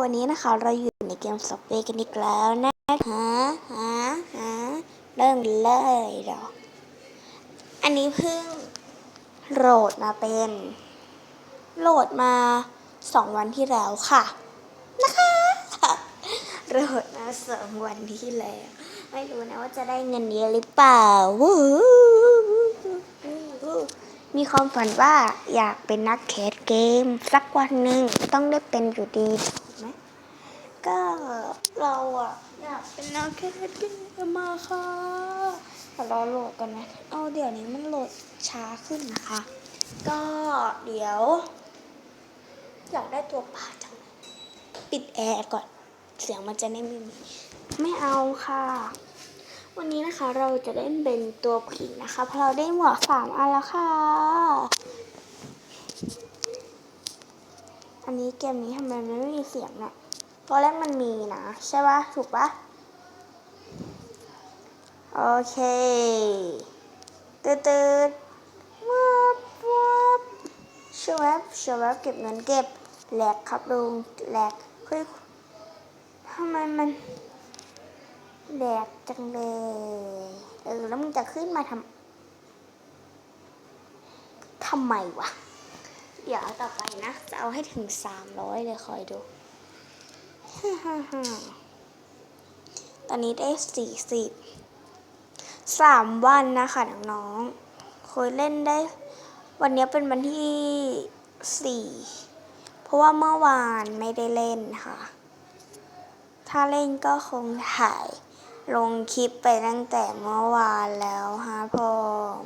วันนี้นะคะเราอยู่ในเกม SubwaY กันอีกแล้วนะคะเริ่มเลยเดี๋ยวอันนี้เพิ่งโหลดมา2 วันที่แล้วค่ะนะคะโหลดมา2 วันที่แล้วไม่รู้นะว่าจะได้เงินเยอะหรือเปล่ามีความฝันว่าอยากเป็นนักแคสเกมสักวันหนึ่งต้องได้เป็นอยู่ดีไหมก็เราอยากเป็นนักแคสเกมมาค่ะรอโหลดกันนะเดี๋ยวนี้มันโหลดช้าขึ้นนะคะก็เดี๋ยวอยากได้ตัวป่าจังปิดแอร์ก่อนเสียงมันจะไม่เอาค่ะวันนี้นะคะเราจะเล่นเป็นตัวผีนะคะเพราะเราได้หมวก3 อันแล้วค่ะอันนี้เกมนี้ทำไมมันไม่มีเสียงเนี่ยตอนแรกมันมีนะใช่ปะถูกปะโอเคตืดวับSwrfเก็บเงินเก็บแหลกครับลุงแหลกเฮ้ยทำไมมันแหลกจังเลยแล้วมึงจะขึ้นมาทำไมวะเดี๋ยวต่อไปนะจะเอาให้ถึง300เลยคอยดูตอนนี้ได้3 วันนะคะน้องๆเคยเล่นได้วันนี้เป็นวันที่4เพราะว่าเมื่อวานไม่ได้เล่นค่ะถ้าเล่นก็คงถ่ายลงคลิปไปตั้งแต่เมื่อวานแล้วฮะผม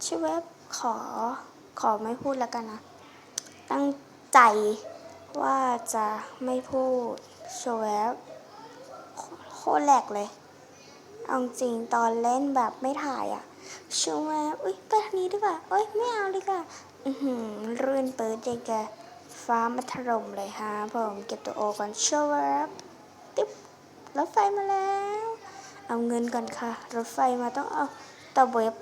ชื่อเว็บขอไม่พูดแล้วกันนะตั้งใจว่าจะไม่พูดSwrfโคตรแหลกเลยเอาจริงตอนเล่นแบบไม่ถ่ายSwrfไปทางนี้ดีกว่าไม่เอาดีกว่ารื่นเปิดใจแกฟ้ามาถล่มเลยฮะผมเก็บตัวโอก่อนSwrfติ๊บรถไฟมาแล้วเอาเงินก่อนค่ะรถไฟมาต้องเอาต่อเว็บ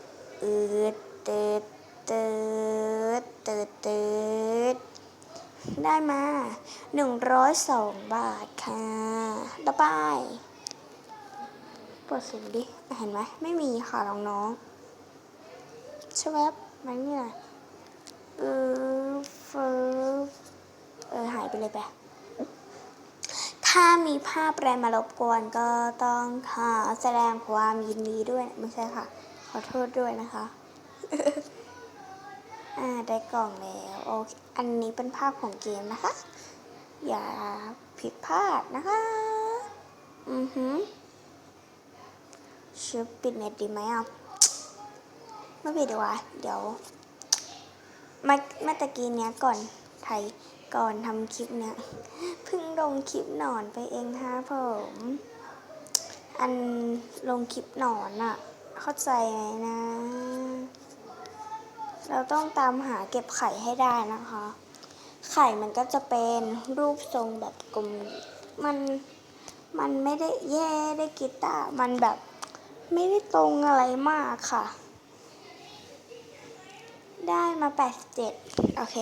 ได้มา102 บาทค่ะต่อไปเปิดเสียงดิเห็นไหมไม่มีค่ะน้องๆใช่ไหมมันเนี่ยหายไปเลยไปถ้ามีภาพอะไรมารบกวนก็ต้องแสดงความยินดีด้วยไม่ใช่ค่ะขอโทษด้วยนะคะได้กล่องแล้วโอเคอันนี้เป็นภาพของเกมนะคะอย่าผิดพลาดนะคะปิดเน็ตดีไหมไม่ปิดดีกว่าเดี๋ยวเมื่อตะกี้เนี้ยก่อนทำคลิปเนี้ยเพิ่งลงคลิปหนอนไปเองค่ะผมอันลงคลิปหนอนเข้าใจไหมนะเราต้องตามหาเก็บไข่ให้ได้นะคะไข่มันก็จะเป็นรูปทรงแบบกลมมันไม่ได้แย่ได้กีตาร์มันแบบไม่ได้ตรงอะไรมากค่ะได้มา87โอเค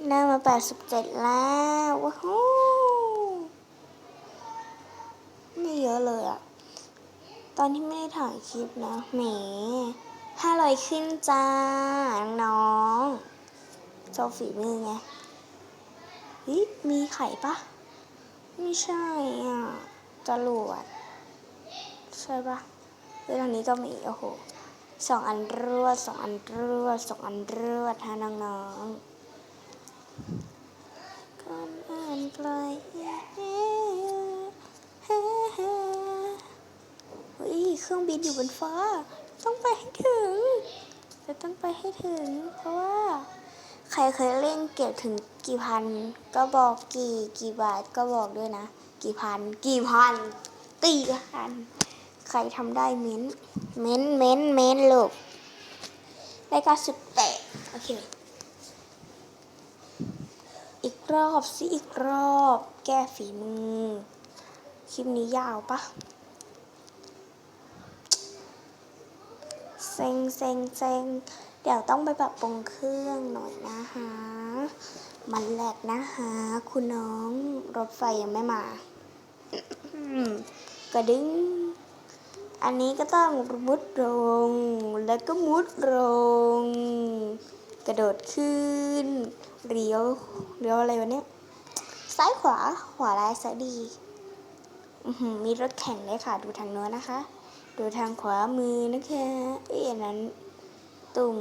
ได้มา87แล้วว้าวไม่เยอะเลยตอนที่ไม่ได้ถ่ายคลิปนะแหม500ขึ้นจ้าน้องโชว์ฝีมือไงมีไข่ปะไม่ใช่จรวดใช่ปะทางนี้ก็มีโอ้โห2 อันรวดฮะน้องๆก่อนอ่านไกลเครื่องบินอยู่บนฟ้าต้องไปให้ถึงเพราะว่าใครเคยเล่นเก็บถึงกี่พันก็บอกกี่บาทก็บอกด้วยนะกี่พันใครทำได้เม้นลูกได้98โอเคอีกรอบแก้ฝีมือคลิปนี้ยาวปะ เซ็งเดี๋ยวต้องไปปรับปรุงเครื่องหน่อยนะคะมันแหลกนะคะคุณน้องรถไฟยังไม่มากระดึงอันนี้ก็ต้องมุดลงแล้วก็มุดลงกระโดดขึ้นเลี้ยวอะไรวะเนี่ยซ้ายขวาร้ายซ้ายดีมีรถแข่งด้วยค่ะดูทางโน้นนะคะดูทางขวามือนะคะอันนั้นตุ่ม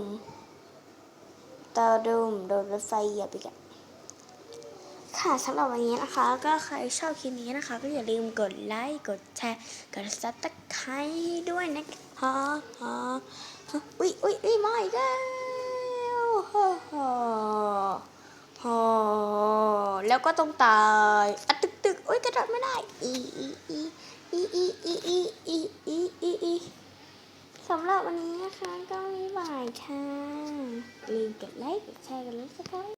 ตาดุมโดนรถไฟเหยียบอีกอะค่ะสำหรับวันนี้นะคะก็ใครชอบคลิปนี้นะคะก็อย่าลืมกดไลค์กดแชร์กดซับสไครต์ด้วยนะคะอุ้ยมาอีกแล้วแล้วก็ต้องตายอะตึกอุ้ยกระโดดไม่ได้สำหรับวันนี้นะคะก็บ๊ายบายค่ะลืมกดไลค์กดแชร์กันแล้วสักครั้ง